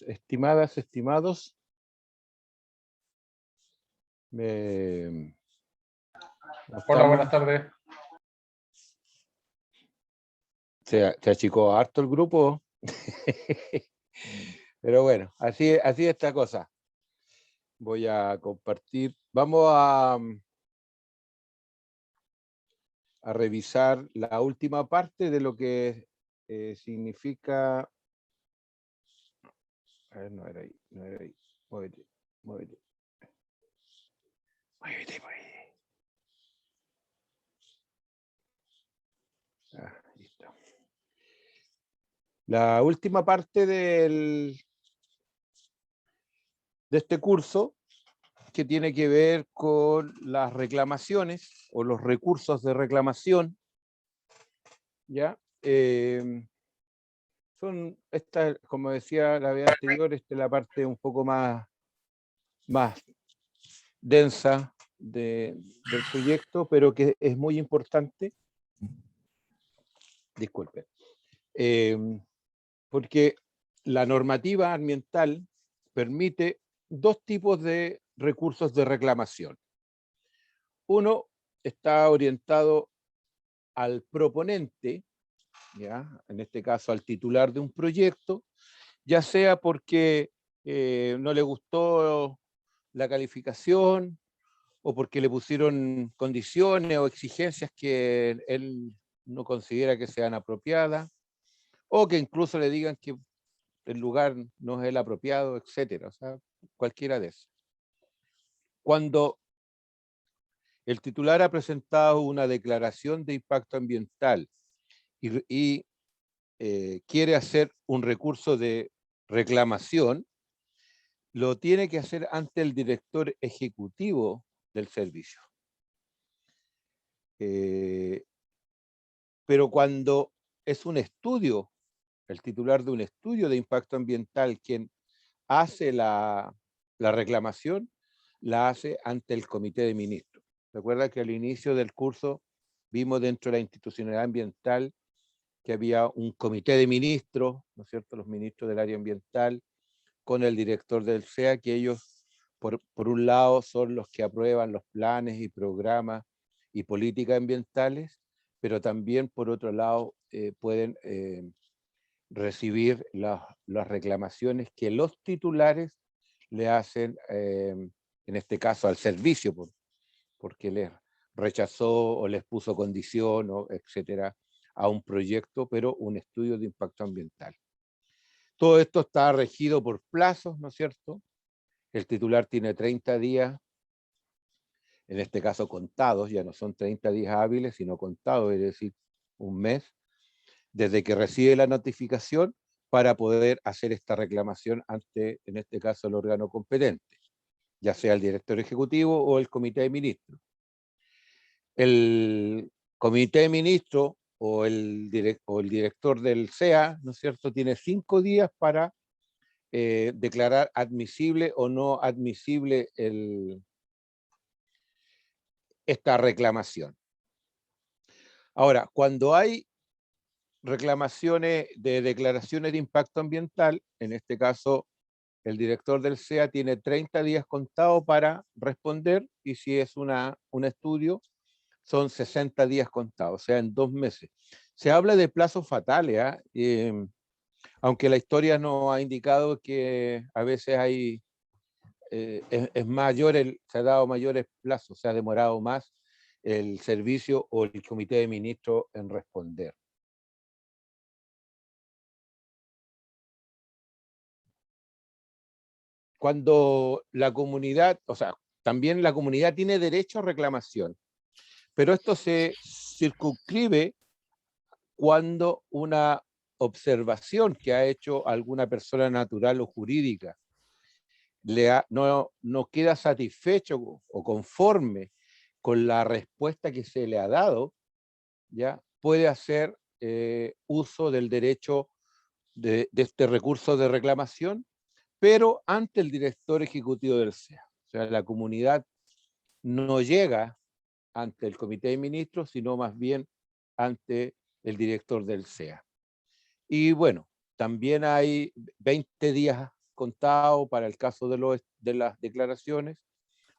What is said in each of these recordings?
Estimadas, estimados, Hola, buenas tardes. se achicó harto el grupo, pero bueno, así es esta cosa. Voy a compartir, vamos a revisar la última parte de lo que significa. A ver, no era ahí, no era ahí. Muévete, muévete. Muévete, muévete. Ahí está. La última parte de este curso, que tiene que ver con las reclamaciones o los recursos de reclamación, ¿ya? Son esta, como decía la vez anterior, esta es la parte un poco más densa del proyecto, pero que es muy importante. Disculpen. Porque la normativa ambiental permite dos tipos de recursos de reclamación. Uno está orientado al proponente, ¿ya? En este caso al titular de un proyecto, ya sea porque no le gustó la calificación o porque le pusieron condiciones o exigencias que él no considera que sean apropiadas, o que incluso le digan que el lugar no es el apropiado, etcétera. O sea, cualquiera de esos. Cuando el titular ha presentado una declaración de impacto ambiental y quiere hacer un recurso de reclamación, lo tiene que hacer ante el director ejecutivo del servicio. Pero cuando es un estudio, el titular de un estudio de impacto ambiental quien hace la reclamación, la hace ante el comité de ministros. Recuerda que al inicio del curso vimos dentro de la institucionalidad ambiental que había un comité de ministros, ¿no es cierto?, los ministros del área ambiental, con el director del SEA, que ellos, por un lado, son los que aprueban los planes y programas y políticas ambientales, pero también, por otro lado, pueden recibir las reclamaciones que los titulares le hacen, en este caso, al servicio, porque les rechazó o les puso condición, o etcétera, a un proyecto, pero un estudio de impacto ambiental. Todo esto está regido por plazos, ¿no es cierto? El titular tiene 30 días, en este caso contados, ya no son 30 días hábiles, sino contados, es decir, un mes, desde que recibe la notificación para poder hacer esta reclamación ante, en este caso, el órgano competente, ya sea el director ejecutivo o el comité de ministros. El comité de ministros o el director del SEA, ¿no es cierto?, tiene 5 días para declarar admisible o no admisible esta reclamación. Ahora, cuando hay reclamaciones de declaraciones de impacto ambiental, en este caso el director del SEA tiene 30 días contados para responder, y si es un estudio, son 60 días contados, o sea, en 2 meses. Se habla de plazos fatales, aunque la historia nos ha indicado que a veces hay, es mayor, se ha dado mayores plazos, se ha demorado más el servicio o el comité de ministros en responder. Cuando la comunidad, o sea, también la comunidad tiene derecho a reclamación, pero esto se circunscribe cuando una observación que ha hecho alguna persona natural o jurídica no queda satisfecho o conforme con la respuesta que se le ha dado, ya puede hacer uso del derecho de este recurso de reclamación, pero ante el director ejecutivo del SEA. O sea, la comunidad no llega ante el comité de ministros, sino más bien ante el director del SEA. Y bueno, también hay 20 días contado para el caso de las declaraciones,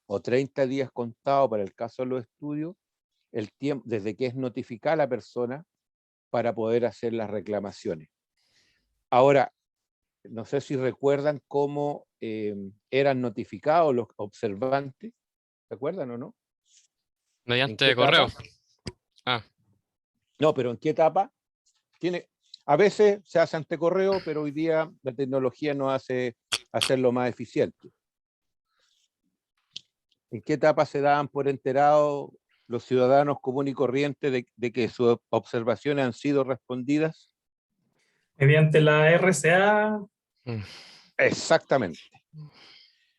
o 30 días contado para el caso de los estudios, el tiempo desde que es notificada la persona para poder hacer las reclamaciones. Ahora, no sé si recuerdan cómo eran notificados los observantes, ¿se acuerdan o no? ¿En qué Mediante correo. etapa? Ah, No, pero ¿en qué etapa? A veces se hace ante correo, pero hoy día la tecnología nos hace hacerlo más eficiente. ¿En qué etapa se daban por enterados los ciudadanos comunes y corrientes de que sus observaciones han sido respondidas? Mediante la RCA. mm, Exactamente.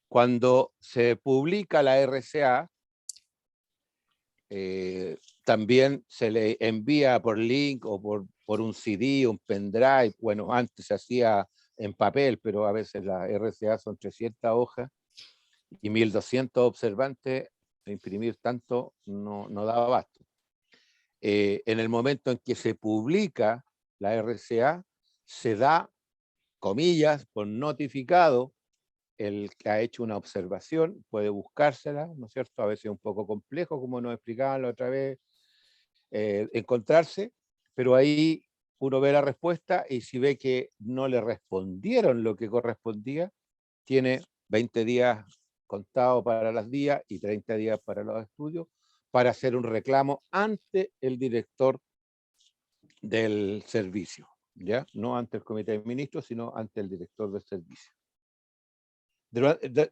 Cuando se publica la RCA, también se le envía por link o por un CD, un pendrive. Bueno, antes se hacía en papel, pero a veces la RCA son 300 hojas y 1200 observantes. Imprimir tanto no daba abasto. En el momento en que se publica la RCA, se da, comillas, por notificado el que ha hecho una observación, puede buscársela, ¿no es cierto? A veces es un poco complejo, como nos explicaban la otra vez, encontrarse, pero ahí uno ve la respuesta y si ve que no le respondieron lo que correspondía, tiene 20 días contados para las días y 30 días para los estudios para hacer un reclamo ante el director del servicio, ¿ya? No ante el comité de ministros, sino ante el director del servicio.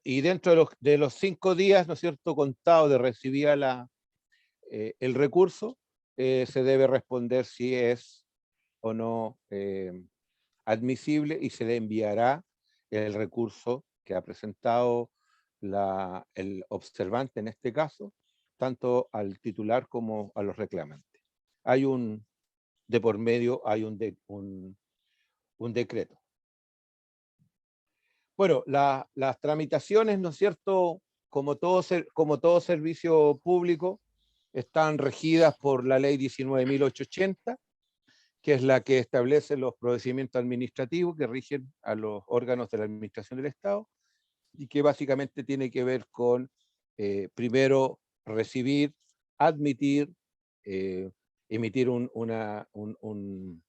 Y dentro de los 5 días, ¿no es cierto?, contados de recibir el recurso, se debe responder si es o no admisible y se le enviará el recurso que ha presentado el observante en este caso, tanto al titular como a los reclamantes. Hay de por medio hay un decreto. Bueno, las tramitaciones, ¿no es cierto?, como todo servicio público, están regidas por la ley 19.880, que es la que establece los procedimientos administrativos que rigen a los órganos de la administración del Estado, y que básicamente tiene que ver con, primero, recibir, admitir, emitir un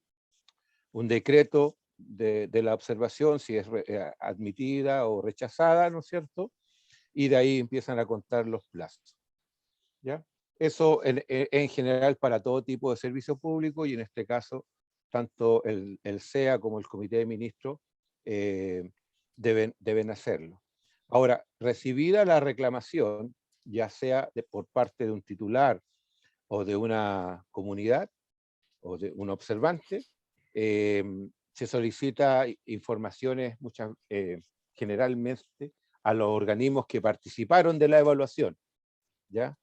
decreto de la observación, si es admitida o rechazada, ¿no es cierto? Y de ahí empiezan a contar los plazos, ¿ya? Eso en general para todo tipo de servicio público, y en este caso, tanto el SEA como el Comité de Ministros deben hacerlo. Ahora, recibida la reclamación, ya sea por parte de un titular o de una comunidad o de un observante, se solicita informaciones generalmente a los organismos que participaron de la evaluación, ¿ya?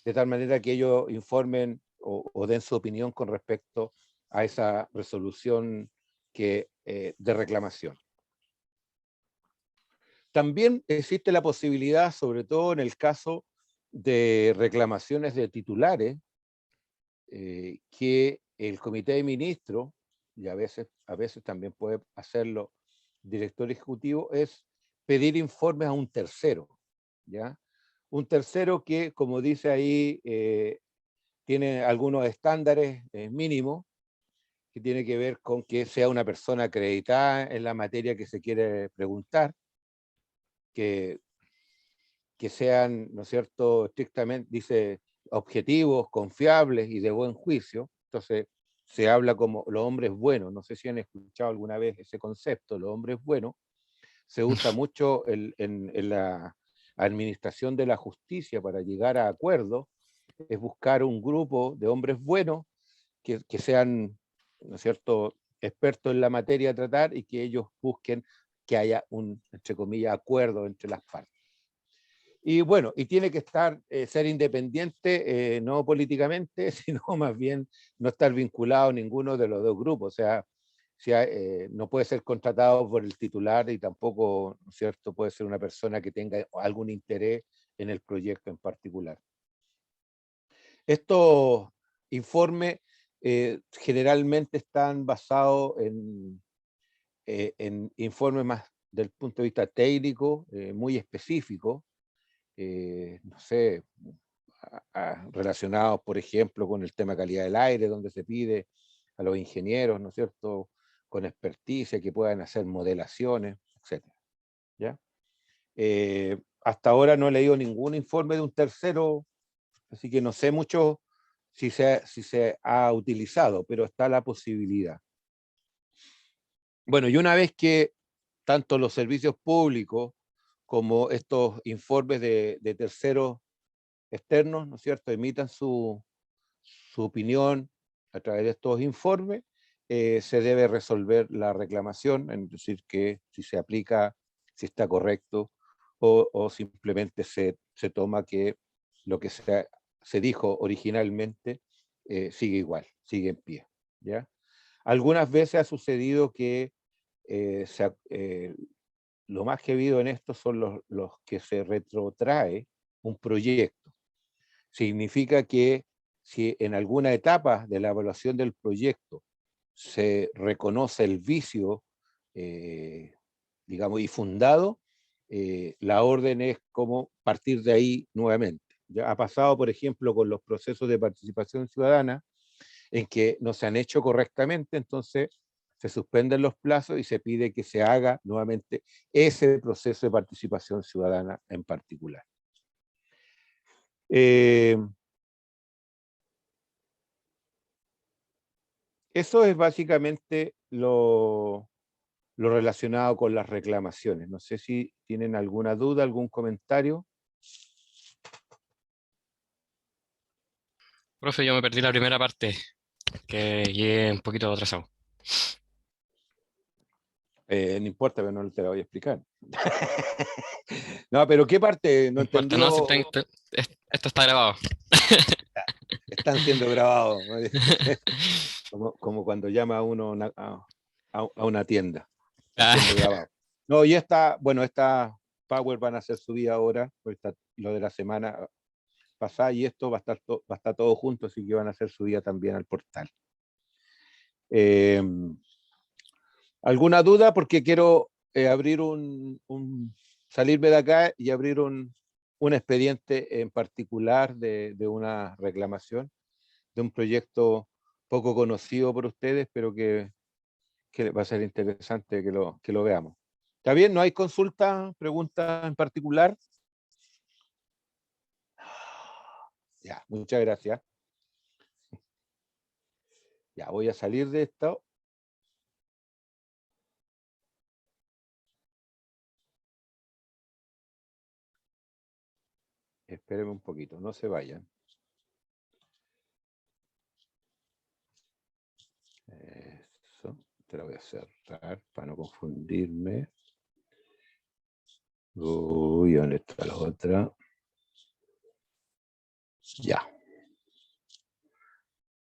De tal manera que ellos informen o den su opinión con respecto a esa resolución de reclamación. También existe la posibilidad, sobre todo en el caso de reclamaciones de titulares, que el Comité de Ministros, y a veces también puede hacerlo el director ejecutivo, es pedir informes a un tercero, ¿ya? Un tercero que, como dice ahí, tiene algunos estándares mínimos, que tiene que ver con que sea una persona acreditada en la materia que se quiere preguntar, que sean, ¿no es cierto?, estrictamente, dice, objetivos, confiables y de buen juicio. Entonces, se habla como los hombres buenos. No sé si han escuchado alguna vez ese concepto, los hombres buenos. Se usa mucho en la administración de la justicia para llegar a acuerdos, es buscar un grupo de hombres buenos que sean, ¿no es cierto?, expertos en la materia a tratar, y que ellos busquen que haya un, entre comillas, acuerdo entre las partes. Y bueno, y tiene que ser independiente, no políticamente, sino más bien no estar vinculado a ninguno de los dos grupos. O sea, no puede ser contratado por el titular, y tampoco, ¿no es cierto?, puede ser una persona que tenga algún interés en el proyecto en particular. Estos informes generalmente están basados en informes del punto de vista técnico, muy específico, no sé, relacionados, por ejemplo, con el tema de calidad del aire, donde se pide a los ingenieros, ¿no es cierto?, con experticia que puedan hacer modelaciones, etc. ¿Ya? Hasta ahora no he leído ningún informe de un tercero, así que no sé mucho si se ha utilizado, pero está la posibilidad. Bueno, y una vez que tanto los servicios públicos como estos informes de terceros externos, ¿no es cierto?, emitan su opinión a través de estos informes, se debe resolver la reclamación, es decir, que si se aplica, si está correcto, o simplemente se toma que lo que se dijo originalmente sigue igual, sigue en pie. ¿Ya? Algunas veces ha sucedido que lo más que he habido en esto son los que se retrotrae un proyecto. Significa que si en alguna etapa de la evaluación del proyecto se reconoce el vicio, digamos, y fundado, la orden es como partir de ahí nuevamente. Ya ha pasado, por ejemplo, con los procesos de participación ciudadana, en que no se han hecho correctamente, entonces se suspenden los plazos y se pide que se haga nuevamente ese proceso de participación ciudadana en particular. Eso es básicamente lo relacionado con las reclamaciones. No sé si tienen alguna duda, algún comentario. Profe, yo me perdí la primera parte, que llegué un poquito atrasado. No importa, pero no te la voy a explicar. No, pero ¿qué parte no No importa, no, entendió? esto está grabado. Están siendo grabados. Como cuando llama a uno a una tienda. Están siendo grabados. No, y esta Power van a ser subidas ahora, pues lo de la semana pasada, y esto va a estar todo junto, así que van a ser subidas también al portal. ¿Alguna duda? Porque quiero abrir salirme de acá y abrir un expediente en particular de una reclamación, de un proyecto poco conocido por ustedes, pero que va a ser interesante que lo veamos. ¿Está bien? ¿No hay consulta, pregunta en particular? Ya, muchas gracias. Ya, voy a salir de esto. Espérenme un poquito, no se vayan. Eso, te lo voy a cerrar para no confundirme. Uy, ¿dónde está la otra? Ya.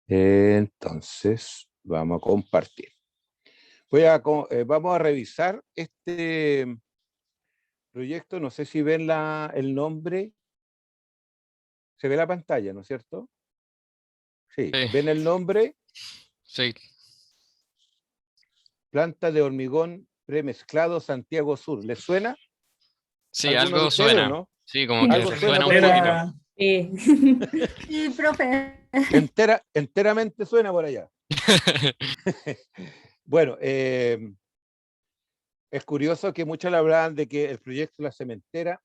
Entonces, vamos a compartir. Vamos a revisar este proyecto. No sé si ven el nombre. Se ve la pantalla, ¿no es cierto? Sí. Sí. ¿Ven el nombre? Sí. Planta de hormigón premezclado Santiago Sur. ¿Les suena? Sí, ¿Alguno de algo ustedes o suena. no? Sí, como que Algo se suena suena un por ahí. poquito. Sí. Sí, profe. Enteramente suena por allá. Bueno, es curioso que muchos le hablaban de que el proyecto de la cementera,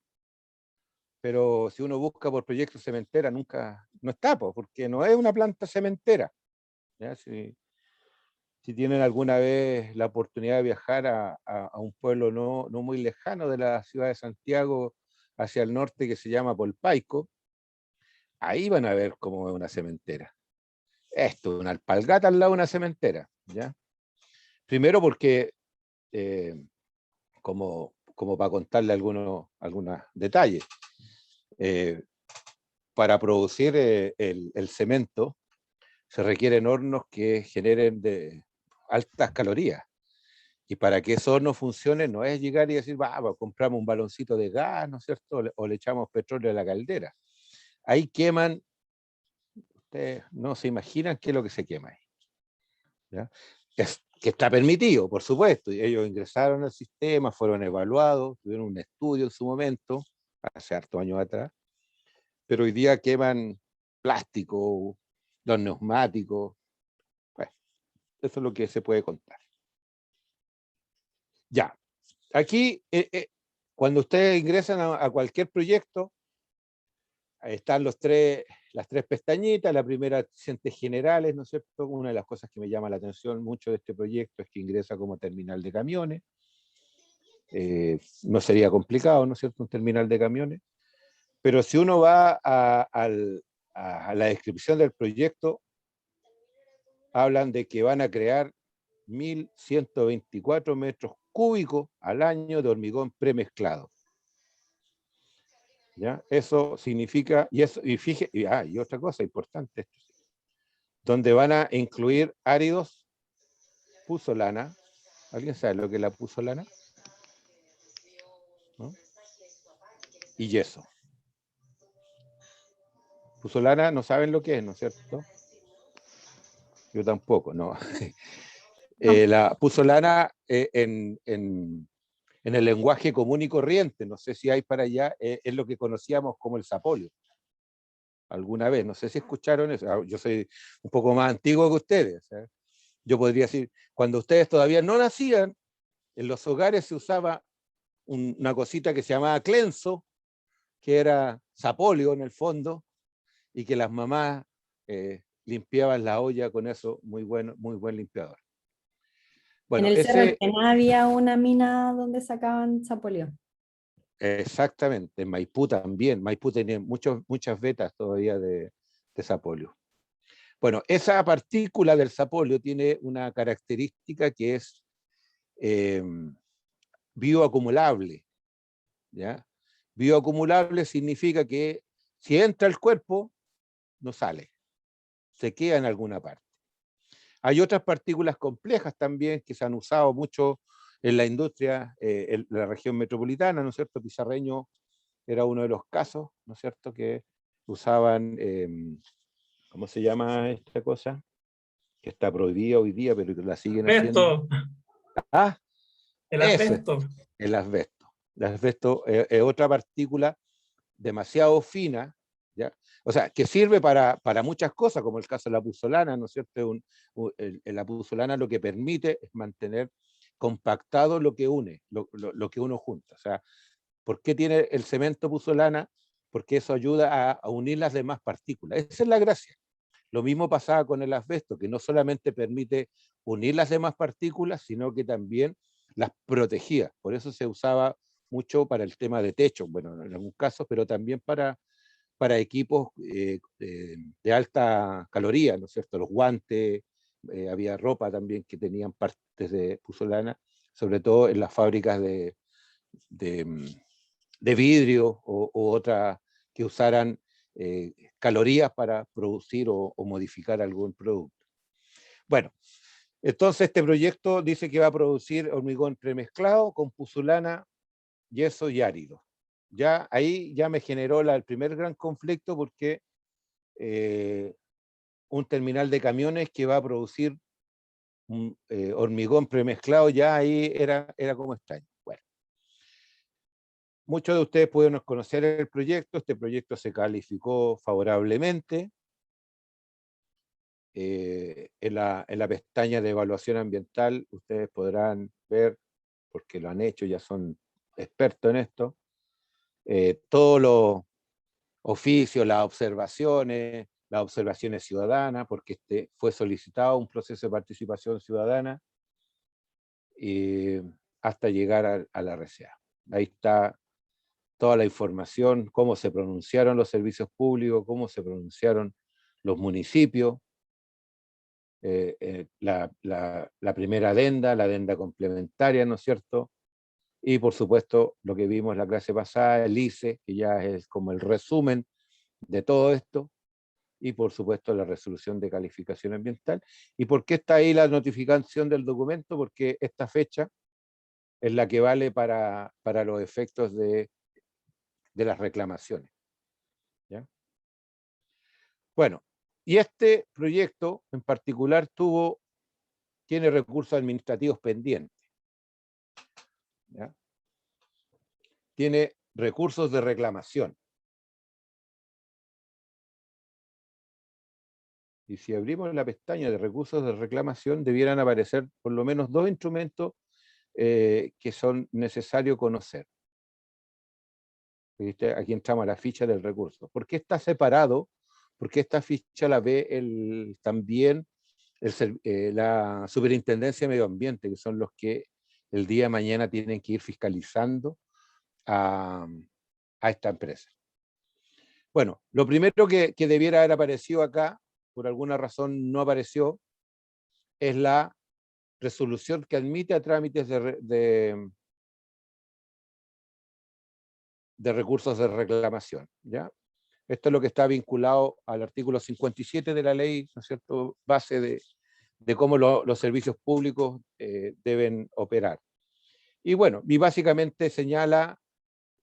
pero si uno busca por proyecto cementera, nunca, no está, porque no es una planta cementera. ¿Ya? Si tienen alguna vez la oportunidad de viajar a un pueblo no muy lejano de la ciudad de Santiago, hacia el norte, que se llama Polpaico, ahí van a ver cómo es una cementera. Esto es una alpargata al lado de una cementera. ¿Ya? Primero porque, como para contarle algunos detalles, para producir el cemento se requieren hornos que generen de altas calorías. Y para que esos hornos funcionen no es llegar y decir, compramos un baloncito de gas, ¿no es cierto? O le echamos petróleo a la caldera. Ahí queman, ustedes no se imaginan qué es lo que se quema ahí. ¿Ya? Es que está permitido, por supuesto. Y ellos ingresaron al sistema, fueron evaluados, tuvieron un estudio en su momento, hace hartos años atrás, pero hoy día queman plástico, los neumáticos. Bueno, eso es lo que se puede contar. Ya, aquí, cuando ustedes ingresan a cualquier proyecto, ahí están las tres pestañitas. La primera, antecedentes generales, ¿no es cierto? Una de las cosas que me llama la atención mucho de este proyecto es que ingresa como terminal de camiones. No sería complicado, ¿no es cierto?, un terminal de camiones. Pero si uno va a la descripción del proyecto, hablan de que van a crear 1.124 metros cúbicos al año de hormigón premezclado. ¿Ya? Eso significa, y otra cosa importante, esto, donde van a incluir áridos, puzzolana. ¿Alguien sabe lo que es la puzzolana? ¿No? Y yeso. Puzzolana no saben lo que es, ¿no es cierto? Yo tampoco, no. La puzzolana en el lenguaje común y corriente, no sé si hay para allá, es lo que conocíamos como el sapolio. Alguna vez, no sé si escucharon eso. Yo soy un poco más antiguo que ustedes. Yo podría decir, cuando ustedes todavía no nacían, en los hogares se usaba una cosita que se llamaba clenso, que era sapolio en el fondo, y que las mamás limpiaban la olla con eso, muy buen limpiador. Bueno, En el Cerro del Quema había una mina donde sacaban sapóleo. Exactamente, en Maipú también. Maipú tenía muchas vetas todavía de sapolio. Bueno, esa partícula del sapolio tiene una característica que es bioacumulable. ¿Ya? Bioacumulable significa que si entra al cuerpo, no sale, se queda en alguna parte. Hay otras partículas complejas también que se han usado mucho en la industria, en la región metropolitana, ¿no es cierto? Pizarreño era uno de los casos, ¿no es cierto?, que usaban, ¿cómo se llama esta cosa? Que está prohibida hoy día, pero que la siguen haciendo. Ah, El eso, asbesto. el asbesto. El asbesto es otra partícula demasiado fina, ¿ya? O sea, que sirve para muchas cosas, como el caso de la puzzolana, ¿no es cierto? La puzzolana lo que permite es mantener compactado lo que une, lo que uno junta. O sea, ¿por qué tiene el cemento puzzolana? Porque eso ayuda a unir las demás partículas. Esa es la gracia. Lo mismo pasaba con el asbesto, que no solamente permite unir las demás partículas, sino que también las protegía. Por eso se usaba mucho para el tema de techo, bueno, en algunos casos, pero también para equipos de alta caloría, ¿no es cierto? Los guantes, había ropa también que tenían partes de puzzolana, sobre todo en las fábricas de vidrio o otras que usaran calorías para producir o modificar algún producto. Bueno, entonces este proyecto dice que va a producir hormigón premezclado con puzzolana, yeso y árido. Ya ahí ya me generó el primer gran conflicto, porque un terminal de camiones que va a producir hormigón premezclado, ya ahí era como extraño. Bueno, muchos de ustedes pueden conocer el proyecto. Este proyecto se calificó favorablemente. En la pestaña de evaluación ambiental ustedes podrán ver, porque lo han hecho, ya son expertos en esto, todos los oficios, las observaciones ciudadanas, porque fue solicitado un proceso de participación ciudadana hasta llegar a la RCA. Ahí está toda la información, cómo se pronunciaron los servicios públicos, cómo se pronunciaron los municipios, la primera adenda, la adenda complementaria, ¿no es cierto? Y por supuesto, lo que vimos la clase pasada, el ICE, que ya es como el resumen de todo esto, y por supuesto la resolución de calificación ambiental. ¿Y por qué está ahí la notificación del documento? Porque esta fecha es la que vale para los efectos de las reclamaciones. ¿Ya? Bueno, y este proyecto en particular tuvo tiene recursos administrativos pendientes. ¿Ya? Tiene recursos de reclamación. Y si abrimos la pestaña de recursos de reclamación, debieran aparecer por lo menos 2 instrumentos que son necesarios conocer. ¿Viste? Aquí entramos a la ficha del recurso. ¿Por qué está separado? Porque esta ficha la ve también la Superintendencia de Medio Ambiente, que son los que el día de mañana tienen que ir fiscalizando a esta empresa. Bueno, lo primero que debiera haber aparecido acá, por alguna razón no apareció, es la resolución que admite a trámites de recursos de reclamación, ¿ya? Esto es lo que está vinculado al artículo 57 de la ley, ¿no es cierto?, base de cómo los servicios públicos deben operar. Y bueno, y básicamente señala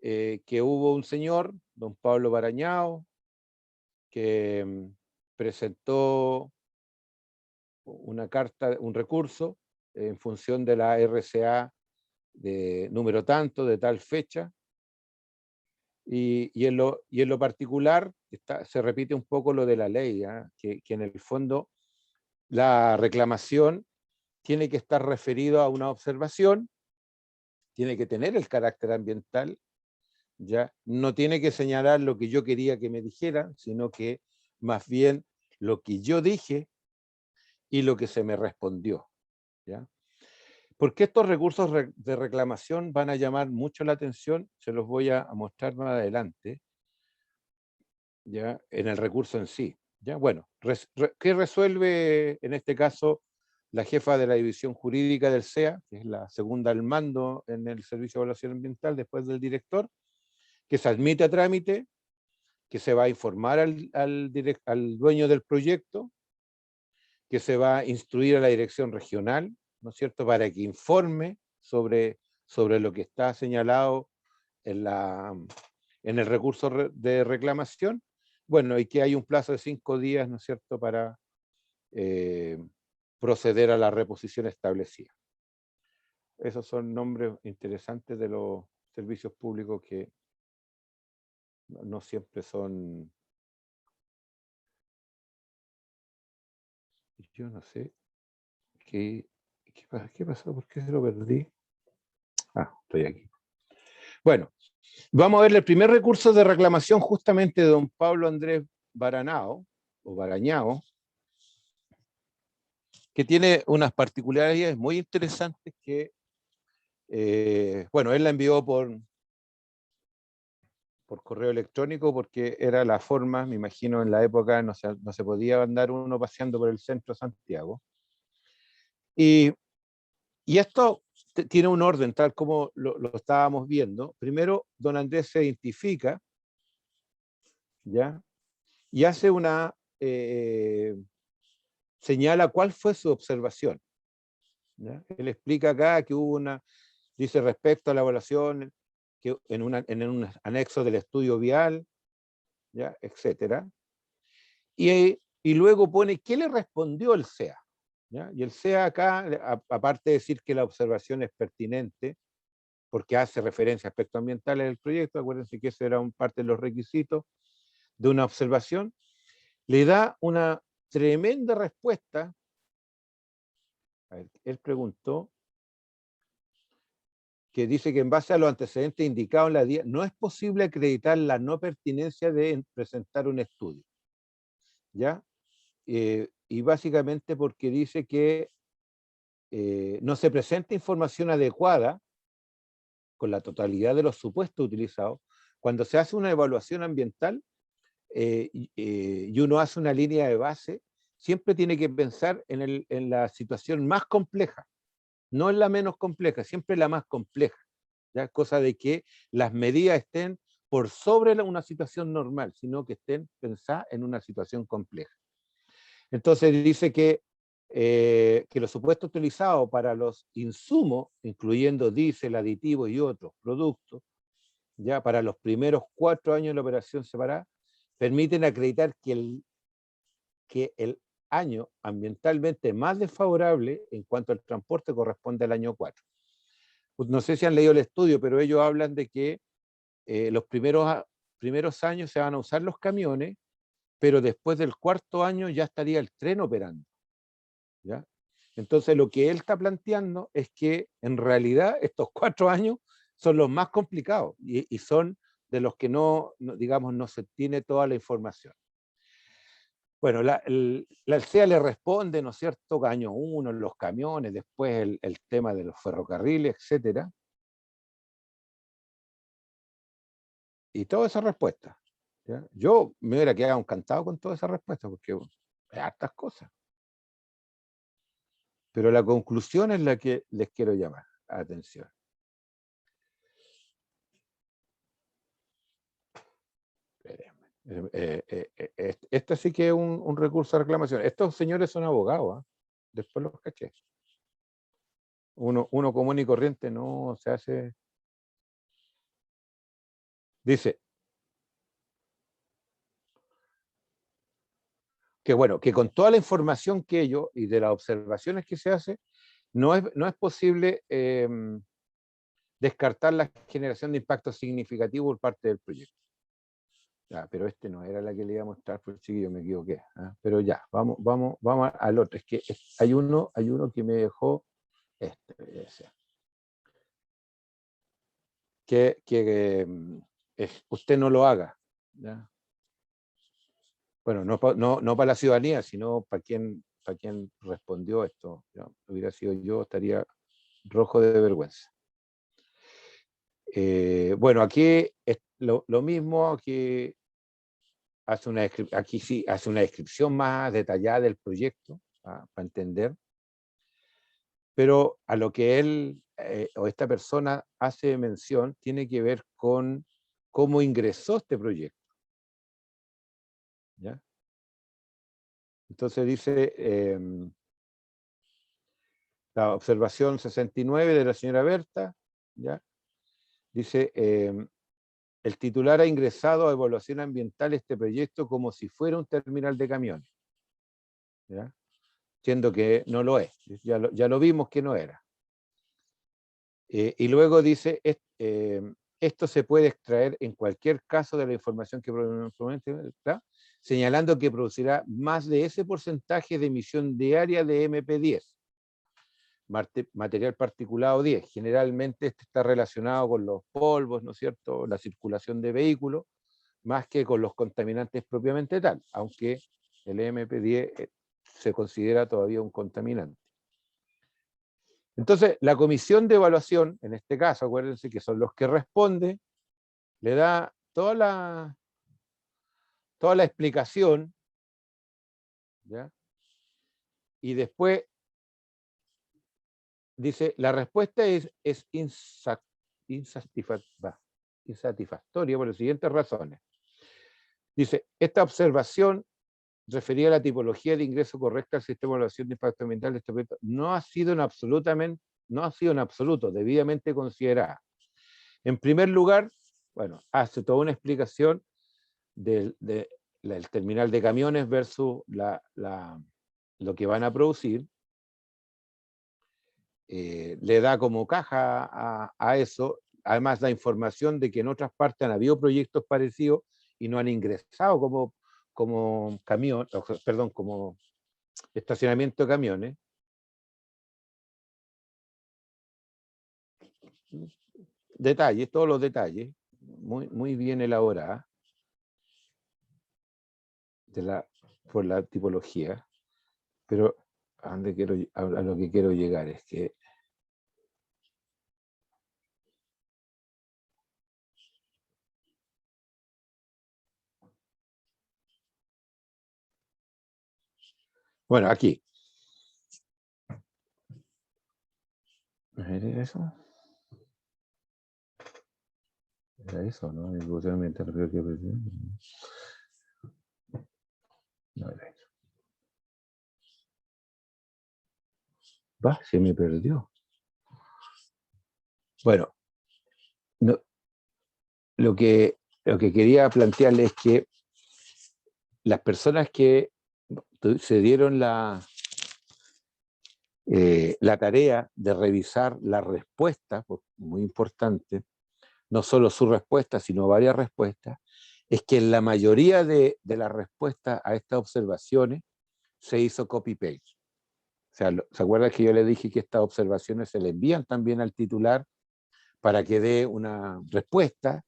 que hubo un señor, don Pablo Barañao, que presentó una carta, un recurso, en función de la RCA de número tanto, de tal fecha, y en lo particular se repite un poco lo de la ley, ¿eh? Que en el fondo la reclamación tiene que estar referido a una observación, tiene que tener el carácter ambiental, ¿ya? No tiene que señalar lo que yo quería que me dijera, sino que más bien lo que yo dije y lo que se me respondió, ¿ya? Porque estos recursos de reclamación van a llamar mucho la atención, se los voy a mostrar más adelante, ¿ya? En el recurso en sí, ¿ya? Bueno, ¿qué resuelve en este caso la jefa de la división jurídica del CEA, que es la segunda al mando en el Servicio de Evaluación Ambiental después del director? Que se admite a trámite, que se va a informar al dueño del proyecto, que se va a instruir a la dirección regional, ¿no es cierto?, para que informe sobre lo que está señalado en el recurso de reclamación. Bueno, y que hay un plazo de 5 días, ¿no es cierto?, para proceder a la reposición establecida. Esos son nombres interesantes de los servicios públicos que no siempre son... Yo no sé qué pasó, ¿por qué se lo perdí? Ah, estoy aquí. Bueno, vamos a ver el primer recurso de reclamación justamente de don Pablo Andrés Baranao, o Barañao, que tiene unas particularidades muy interesantes que, bueno, él la envió por correo electrónico porque era la forma, me imagino en la época no se podía andar uno paseando por el centro de Santiago. Y esto tiene un orden tal como lo estábamos viendo. Primero, don Andrés se identifica, ¿ya? Y hace señala cuál fue su observación, ¿ya? Él explica acá que hubo dice respecto a la evaluación, que en un anexo del estudio vial, ¿ya? Etcétera. Y luego pone qué le respondió el CEA, ¿ya? Y el CEA acá, aparte de decir que la observación es pertinente, porque hace referencia a aspectos ambientales del proyecto, acuérdense que ese era parte de los requisitos de una observación, le da una tremenda respuesta. A ver, él preguntó, que dice que en base a los antecedentes indicados en la DIA, no es posible acreditar la no pertinencia de presentar un estudio, ¿ya? Y básicamente porque dice que no se presenta información adecuada con la totalidad de los supuestos utilizados. Cuando se hace una evaluación ambiental y uno hace una línea de base, siempre tiene que pensar en la situación más compleja, no en la menos compleja, siempre la más compleja, ¿ya? Cosa de que las medidas estén por sobre una situación normal, sino que estén pensadas en una situación compleja. Entonces dice que los supuestos utilizados para los insumos, incluyendo diésel, aditivos y otros productos, ya para los primeros 4 años de la operación separada, permiten acreditar que el año ambientalmente más desfavorable en cuanto al transporte corresponde al año 4. No sé si han leído el estudio, pero ellos hablan de que los primeros años se van a usar los camiones, pero después del cuarto año ya estaría el tren operando, ¿ya? Entonces lo que él está planteando es que en realidad estos 4 años son los más complicados y son de los que digamos, no se tiene toda la información. Bueno, la CEA le responde, ¿no es cierto?, año 1, los camiones, después el tema de los ferrocarriles, etcétera. Y toda esa respuesta, ¿ya? Yo me hubiera quedado encantado con toda esa respuesta, porque hay hartas cosas. Pero la conclusión es la que les quiero llamar la atención. Este sí que es un recurso de reclamación. Estos señores son abogados, ¿eh? Después los caché. Uno común y corriente no se hace. Dice que bueno, que con toda la información que ellos y de las observaciones que se hace, no es posible descartar la generación de impacto significativo por parte del proyecto. Ya, pero este no era la que le iba a mostrar, pues sí, yo me equivoqué. ¿Ah? Pero ya, vamos al otro. Es que hay uno que me dejó que usted no lo haga, ¿ya? Bueno, no para la ciudadanía, sino para quien respondió esto, ¿ya? Hubiera sido yo, estaría rojo de vergüenza. Bueno, aquí es lo mismo que aquí sí hace una descripción más detallada del proyecto, para entender, pero a lo que él o esta persona hace mención tiene que ver con cómo ingresó este proyecto, ¿ya? Entonces dice la observación 69 de la señora Berta, ¿ya? Dice, el titular ha ingresado a evaluación ambiental este proyecto como si fuera un terminal de camiones, ¿ya? Siendo que no lo es, ya lo vimos que no era. Y luego dice, esto se puede extraer en cualquier caso de la información que ¿está? Señalando que producirá más de ese porcentaje de emisión diaria de MP10, material particulado 10. Generalmente este está relacionado con los polvos, ¿no es cierto?, la circulación de vehículos, más que con los contaminantes propiamente tal, aunque el MP10 se considera todavía un contaminante. Entonces, la comisión de evaluación, en este caso, acuérdense que son los que responden, le da toda la explicación, ¿ya? Y después dice, la respuesta es insatisfactoria por las siguientes razones. Dice, esta observación referida a la tipología de ingreso correcta al sistema de evaluación de impacto ambiental de este proyecto no ha sido en absoluto debidamente considerada. En primer lugar, bueno, hace toda una explicación del terminal de camiones versus lo que van a producir. Le da como caja a eso, además la información de que en otras partes han habido proyectos parecidos y no han ingresado como camión, perdón, como estacionamiento de camiones. Detalles, todos los detalles, muy bien elaborados por la tipología, pero a lo que quiero llegar es que bueno, aquí. ¿Era eso? Era eso, ¿no? No era eso. Va, se me perdió. Bueno, no, lo que quería plantearles es que las personas que se dieron la tarea de revisar la respuesta, muy importante, no solo su respuesta, sino varias respuestas, es que en la mayoría de las respuestas a estas observaciones se hizo copy-paste. O sea, ¿se acuerdan que yo le dije que estas observaciones se le envían también al titular para que dé una respuesta,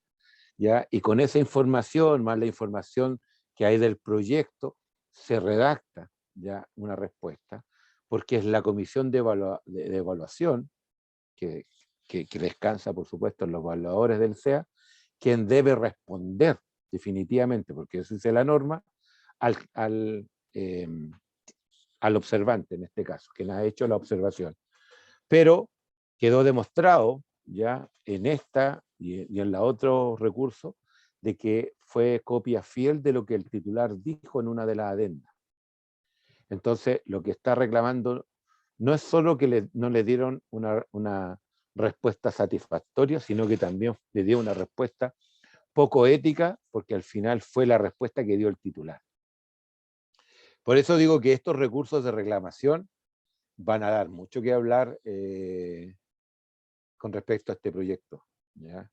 ¿ya? Y con esa información, más la información que hay del proyecto, se redacta ya una respuesta, porque es la comisión de evaluación, que descansa, por supuesto, en los evaluadores del SEA, quien debe responder definitivamente, porque eso dice la norma, al observante, en este caso, quien ha hecho la observación. Pero quedó demostrado ya en esta y en la otro recurso de que fue copia fiel de lo que el titular dijo en una de las adendas. Entonces, lo que está reclamando no es solo que no le dieron una respuesta satisfactoria, sino que también le dio una respuesta poco ética, porque al final fue la respuesta que dio el titular. Por eso digo que estos recursos de reclamación van a dar mucho que hablar con respecto a este proyecto, ¿ya?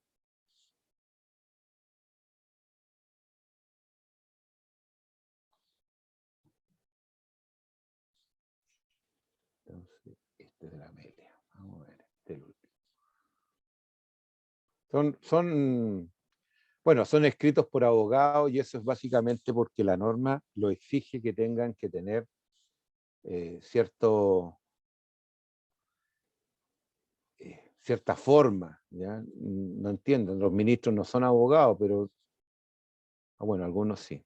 Entonces, este es de la Amelia. Vamos a ver, este es el último. Bueno, son escritos por abogados y eso es básicamente porque la norma lo exige que tengan que tener cierta forma, ¿ya? No entiendo, los ministros no son abogados, pero bueno, algunos sí.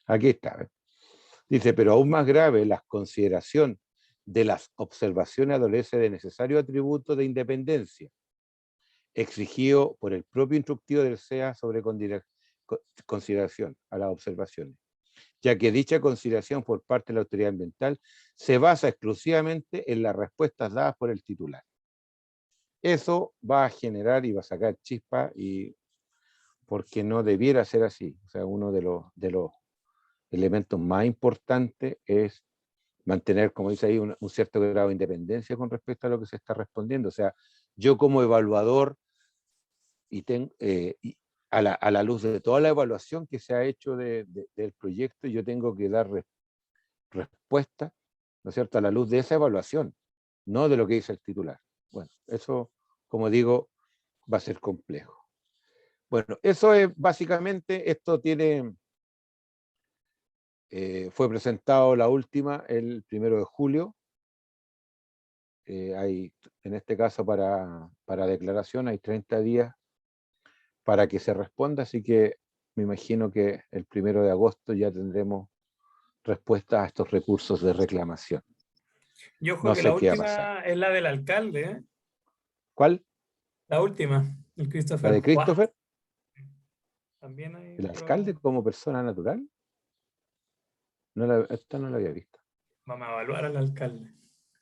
Aquí está, ¿ves? Dice, pero aún más grave, la consideración de las observaciones adolece de necesario atributo de independencia, exigido por el propio instructivo del SEA sobre consideración a las observaciones, ya que dicha consideración por parte de la autoridad ambiental se basa exclusivamente en las respuestas dadas por el titular. Eso va a generar y va a sacar chispa, y porque no debiera ser así. O sea, uno de los elementos más importantes es mantener, como dice ahí, un cierto grado de independencia con respecto a lo que se está respondiendo. O sea, yo como evaluador, y a la luz de toda la evaluación que se ha hecho del proyecto, yo tengo que dar respuesta, ¿no es cierto?, a la luz de esa evaluación, no de lo que dice el titular. Bueno, eso, como digo, va a ser complejo. Bueno, eso es básicamente, esto fue presentado la última el 1 de julio. Hay, en este caso, para declaración, hay 30 días para que se responda, así que me imagino que el 1 de agosto ya tendremos respuesta a estos recursos de reclamación. Yo No creo que sé la qué va a pasar. última es la del alcalde, ¿eh? ¿Cuál? La última, el ¿La Christopher de Juá. Christopher? También hay ¿El otro. alcalde como persona natural? Esta no la había visto. Vamos a evaluar al alcalde.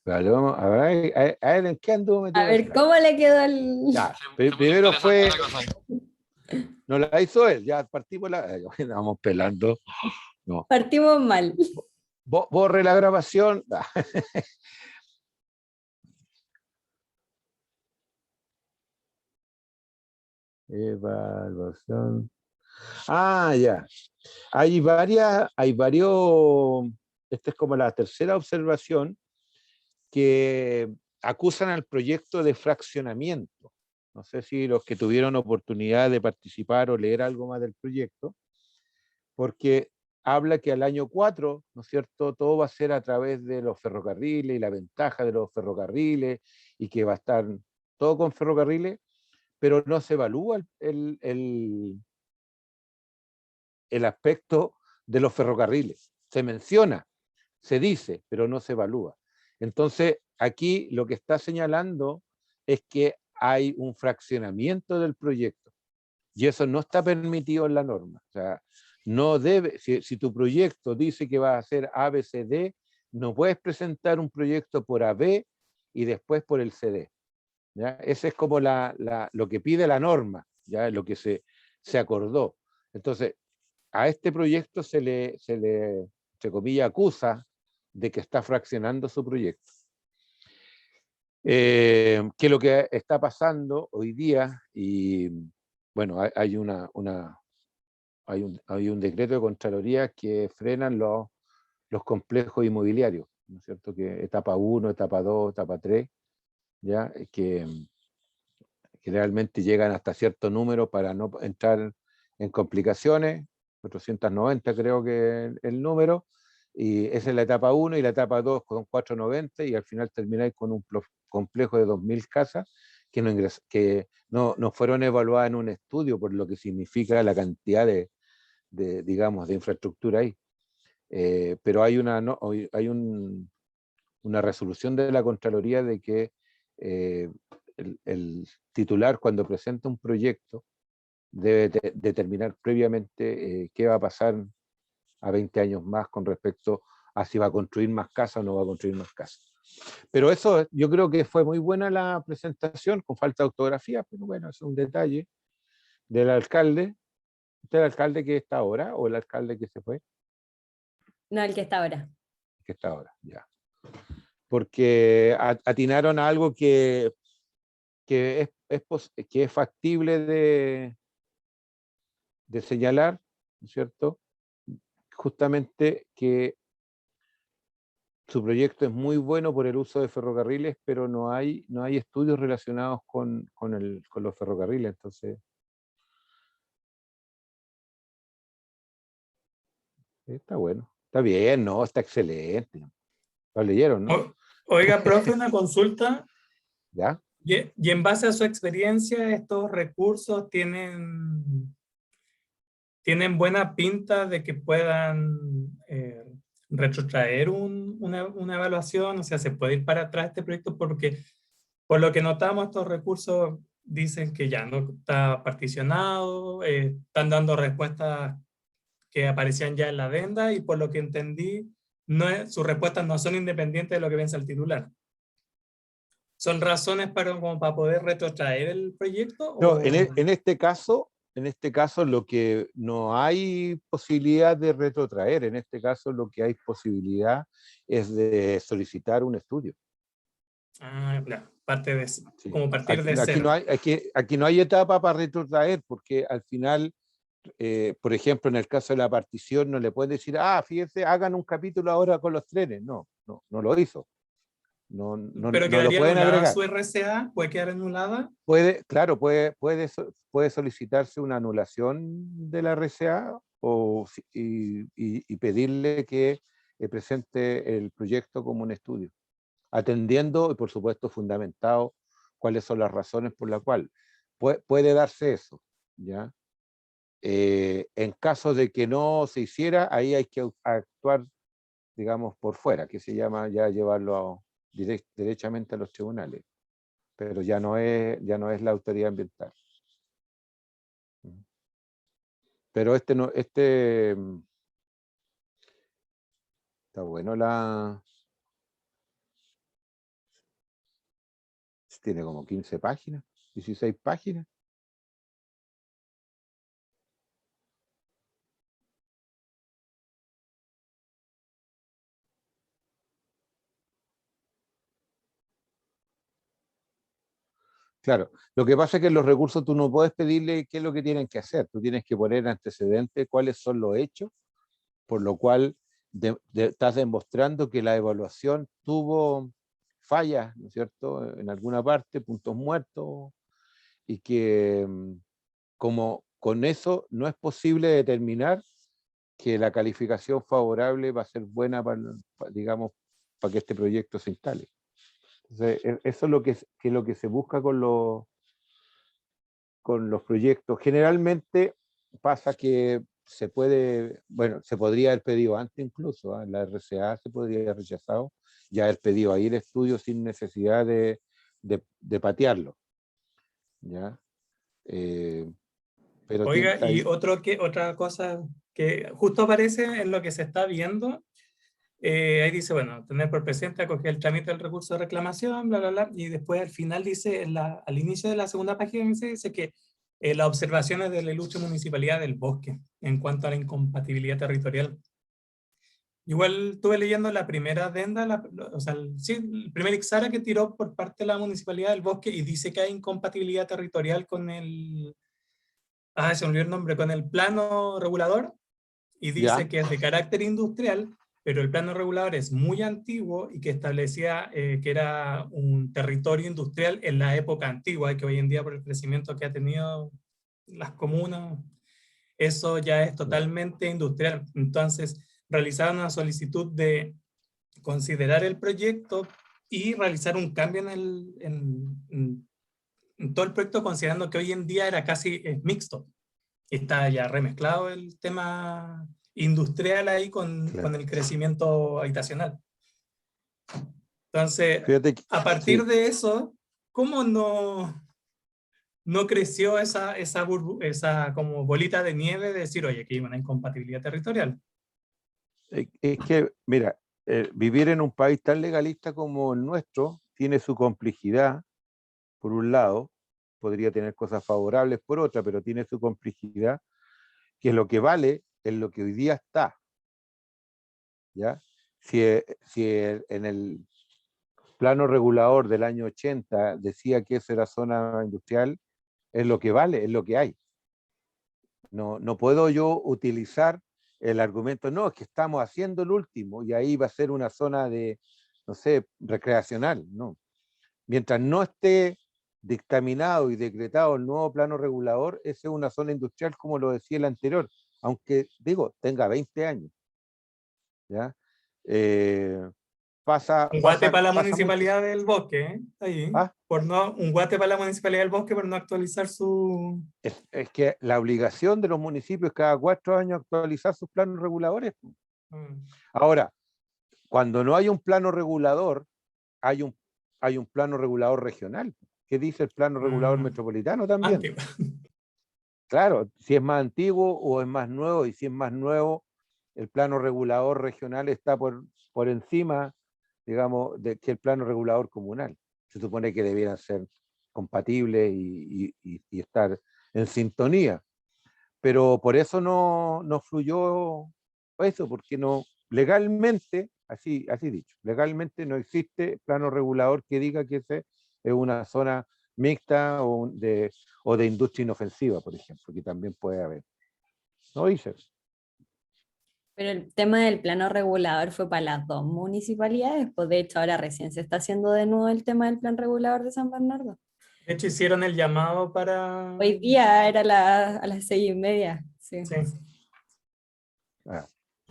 Vale, vamos a ver, a ver en qué anduvo metido A el ver, alcalde. ¿cómo le quedó el...? Ya, Se puso primero fue, interesante la cosa. no la hizo él, ya partimos bueno, vamos pelando. No. Partimos mal. Borre la grabación. Evaluación. Ah, ya. Hay varios, esta es como la tercera observación, que acusan al proyecto de fraccionamiento. No sé si los que tuvieron oportunidad de participar o leer algo más del proyecto, porque habla que al año 4, ¿no es cierto?, todo va a ser a través de los ferrocarriles y la ventaja de los ferrocarriles, y que va a estar todo con ferrocarriles, pero no se evalúa el aspecto de los ferrocarriles. Se menciona, se dice, pero no se evalúa. Entonces, aquí lo que está señalando es que hay un fraccionamiento del proyecto. Y eso no está permitido en la norma. O sea, no debe, si tu proyecto dice que va a hacer A, B, C, D, no puedes presentar un proyecto por AB y después por el CD. ¿Ya? Ese es como lo que pide la norma, ¿ya? Lo que se acordó. Entonces, a este proyecto se le, entre comillas, acusa de que está fraccionando su proyecto. Que lo que está pasando hoy día, y bueno, hay un decreto de Contraloría que frenan los complejos inmobiliarios, ¿no es cierto? Que etapa 1, etapa 2, etapa 3, ¿ya? Que generalmente llegan hasta cierto número para no entrar en complicaciones, 490 creo que es el número, y esa es la etapa 1, y la etapa 2 con 490, y al final termináis con un complejo de 2000 casas que no fueron evaluadas en un estudio, por lo que significa la cantidad digamos, de infraestructura ahí. Pero hay una resolución de la Contraloría de que el titular, cuando presenta un proyecto, debe determinar previamente qué va a pasar a 20 años más con respecto a si va a construir más casas o no va a construir más casas. Pero eso, yo creo que fue muy buena la presentación, con falta de ortografía, pero bueno, es un detalle del alcalde. ¿Usted es el alcalde que está ahora o el alcalde que se fue? No, el que está ahora. Que está ahora, ya. Porque atinaron a algo que es factible de señalar, ¿no es cierto? Justamente que su proyecto es muy bueno por el uso de ferrocarriles, pero no hay estudios relacionados con los ferrocarriles. Entonces, está bueno. Está bien, ¿no? Está excelente. Lo leyeron, ¿no? Oiga, profe, una consulta. ¿Ya? Y en base a su experiencia, ¿estos recursos tienen buena pinta de que puedan retrotraer una evaluación? O sea, ¿se puede ir para atrás este proyecto? Porque por lo que notamos, estos recursos dicen que ya no está particionado, están dando respuestas que aparecían ya en la adenda, y por lo que entendí, sus respuestas no son independientes de lo que piensa el titular. ¿Son razones como para poder retrotraer el proyecto? No, ¿O? en este caso, lo que no hay posibilidad de retrotraer, en este caso lo que hay posibilidad es de solicitar un estudio. Ah, ya, parte de, Sí. como partir de Aquí cero. aquí no hay etapa para retrotraer, porque al final, por ejemplo, en el caso de la partición, no le pueden decir, fíjense, hagan un capítulo ahora con los trenes. No lo hizo. No Pero lo quedaría pueden anulada agregar. su RCA, puede quedar anulada. Claro, puede solicitarse una anulación de la RCA y pedirle que presente el proyecto como un estudio, atendiendo y por supuesto fundamentado cuáles son las razones por las cuales puede darse eso, ¿ya? En caso de que no se hiciera, ahí hay que actuar, digamos, por fuera, que se llama ya llevarlo derechamente a los tribunales, pero ya no es la autoridad ambiental. Pero está bueno, tiene como 15 páginas, 16 páginas. Claro, lo que pasa es que en los recursos tú no puedes pedirle qué es lo que tienen que hacer, tú tienes que poner antecedentes cuáles son los hechos, por lo cual estás demostrando que la evaluación tuvo fallas, ¿no es cierto?, en alguna parte, puntos muertos, y que como con eso no es posible determinar que la calificación favorable va a ser buena digamos, para que este proyecto se instale. Entonces, eso es lo que se busca con los proyectos. Generalmente pasa que se podría haber pedido antes incluso, la RCA se podría haber rechazado, ya haber pedido ahí el estudio sin necesidad de patearlo, ¿ya? pero Oiga, está y ahí. otra cosa que justo aparece en lo que se está viendo, ahí dice, bueno, tener por presente acoger el trámite del recurso de reclamación, bla, bla, bla, y después al final dice, al inicio de la segunda página dice que las observaciones de la ilustre Municipalidad del Bosque en cuanto a la incompatibilidad territorial. Igual estuve leyendo la primera adenda, o sea, sí, el primer Ixara que tiró por parte de la Municipalidad del Bosque y dice que hay incompatibilidad territorial con se me olvidó el nombre, con el plano regulador, y dice ¿Ya? que es de carácter industrial, pero el plano regulador es muy antiguo y que establecía que era un territorio industrial en la época antigua y que hoy en día por el crecimiento que ha tenido las comunas, eso ya es Ya. totalmente industrial. Entonces, realizaron una solicitud de considerar el proyecto y realizar un cambio en todo el proyecto, considerando que hoy en día era casi mixto. Está ya remezclado el tema industrial ahí con Claro. el crecimiento habitacional. Entonces, Fíjate que, a partir sí, de eso, ¿cómo no creció esa como bolita de nieve de decir, oye, aquí hay una incompatibilidad territorial? es que, mira, vivir en un país tan legalista como el nuestro tiene su complejidad, por un lado, podría tener cosas favorables por otra, pero tiene su complejidad, que lo que vale es lo que hoy día está, ¿ya? Si en el plano regulador del año 80 decía que eso era zona industrial, es lo que vale, es lo que hay. No puedo yo utilizar el argumento, no, es que estamos haciendo el último y ahí va a ser una zona de, no sé, recreacional, no. Mientras no esté dictaminado y decretado el nuevo plano regulador, esa es una zona industrial como lo decía el anterior, aunque digo, tenga 20 años, ¿ya? Eh, Un guate para la pasa mucho. Municipalidad del Bosque, ¿eh? Ahí, ¿Ah? un guate para la Municipalidad del Bosque por no actualizar su... Es que la obligación de los municipios cada 4 años actualizar sus planos reguladores. Ahora, cuando no hay un plano regulador, hay un, hay un plano regulador regional. ¿Qué dice el plano regulador metropolitano también? Antiguo. Claro, si es más antiguo o es más nuevo, y si es más nuevo, el plano regulador regional está por encima, digamos, de que el plano regulador comunal. Se supone que debieran ser compatibles y estar en sintonía. Pero por eso no fluyó eso, porque no, legalmente, así dicho, legalmente no existe plano regulador que diga que ese es una zona mixta o de industria inofensiva, por ejemplo, que también puede haber. No dice. Pero el tema del plano regulador fue para las dos municipalidades, pues de hecho ahora recién se está haciendo de nuevo el tema del plan regulador de San Bernardo. De hecho, hicieron el llamado para... Hoy día era a las 6:30, sí. Sí.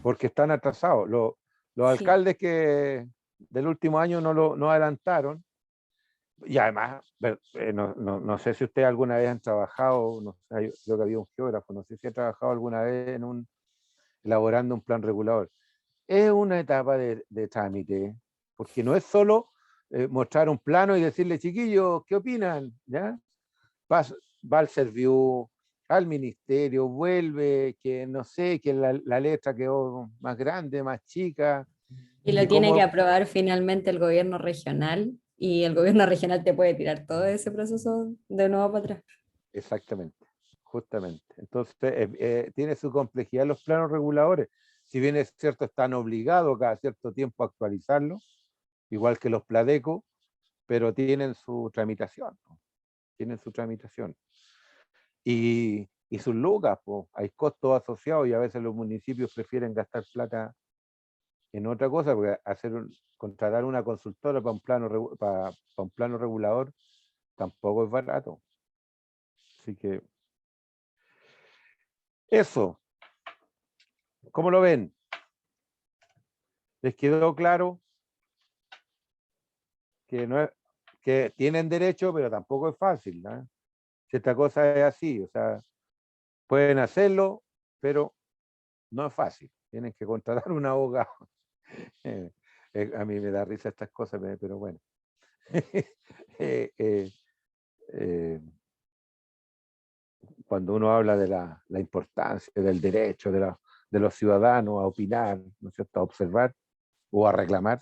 Porque están atrasados. Los Sí. alcaldes que del último año no adelantaron, y además, no sé si ustedes alguna vez han trabajado, no sé, yo creo que había un geógrafo, no sé si ha trabajado alguna vez elaborando un plan regulador. Es una etapa de trámite, porque no es solo mostrar un plano y decirle, chiquillos, ¿qué opinan? ¿Ya? Va al Serviu, al ministerio, vuelve, que no sé, que la letra quedó más grande, más chica, Y y lo tiene que cómo, aprobar finalmente el gobierno regional y el gobierno regional te puede tirar todo ese proceso de nuevo para atrás. exactamente, justamente. Entonces, tiene su complejidad los planos reguladores. Si bien es cierto, están obligados cada cierto tiempo a actualizarlos, igual que los PLADECO, pero tienen su tramitación, ¿no? Tienen su tramitación. Y sus lucas, pues, hay costos asociados y a veces los municipios prefieren gastar plata en otra cosa, porque contratar una consultora para un plano regulador tampoco es barato. Así que eso, ¿cómo lo ven? ¿Les quedó claro que, no es, que tienen derecho, pero tampoco es fácil, ¿no? Si esta cosa es así, o sea, pueden hacerlo, pero no es fácil. Tienen que contratar un abogado. A mí me da risa estas cosas, pero bueno. eh, eh, cuando uno habla de la importancia del derecho de los ciudadanos a opinar, ¿no es cierto?, a observar o a reclamar,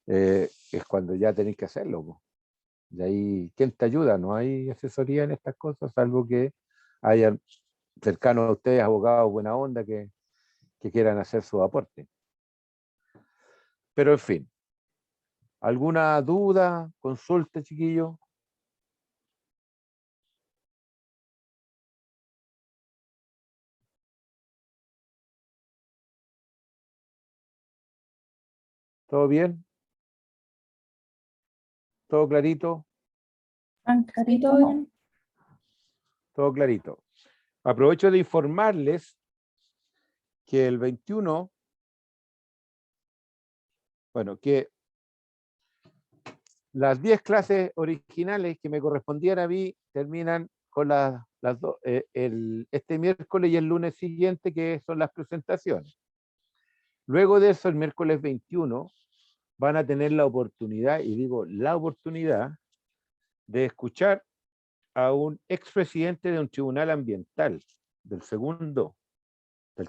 es cuando ya tenéis que hacerlo, po. Y ahí, ¿quién te ayuda? No hay asesoría en estas cosas, salvo que hayan cercanos a ustedes abogados buena onda que quieran hacer su aporte. Pero en fin, ¿alguna duda, consulta, chiquillos? ¿Todo bien? ¿Todo clarito? Tan Sí, clarito, todo no. bien. Todo clarito. Aprovecho de informarles que el 21, bueno, que las 10 clases originales que me correspondían a mí terminan con este miércoles y el lunes siguiente, que son las presentaciones. Luego de eso, el miércoles 21, van a tener la oportunidad, y digo la oportunidad, de escuchar a un expresidente de un tribunal ambiental, del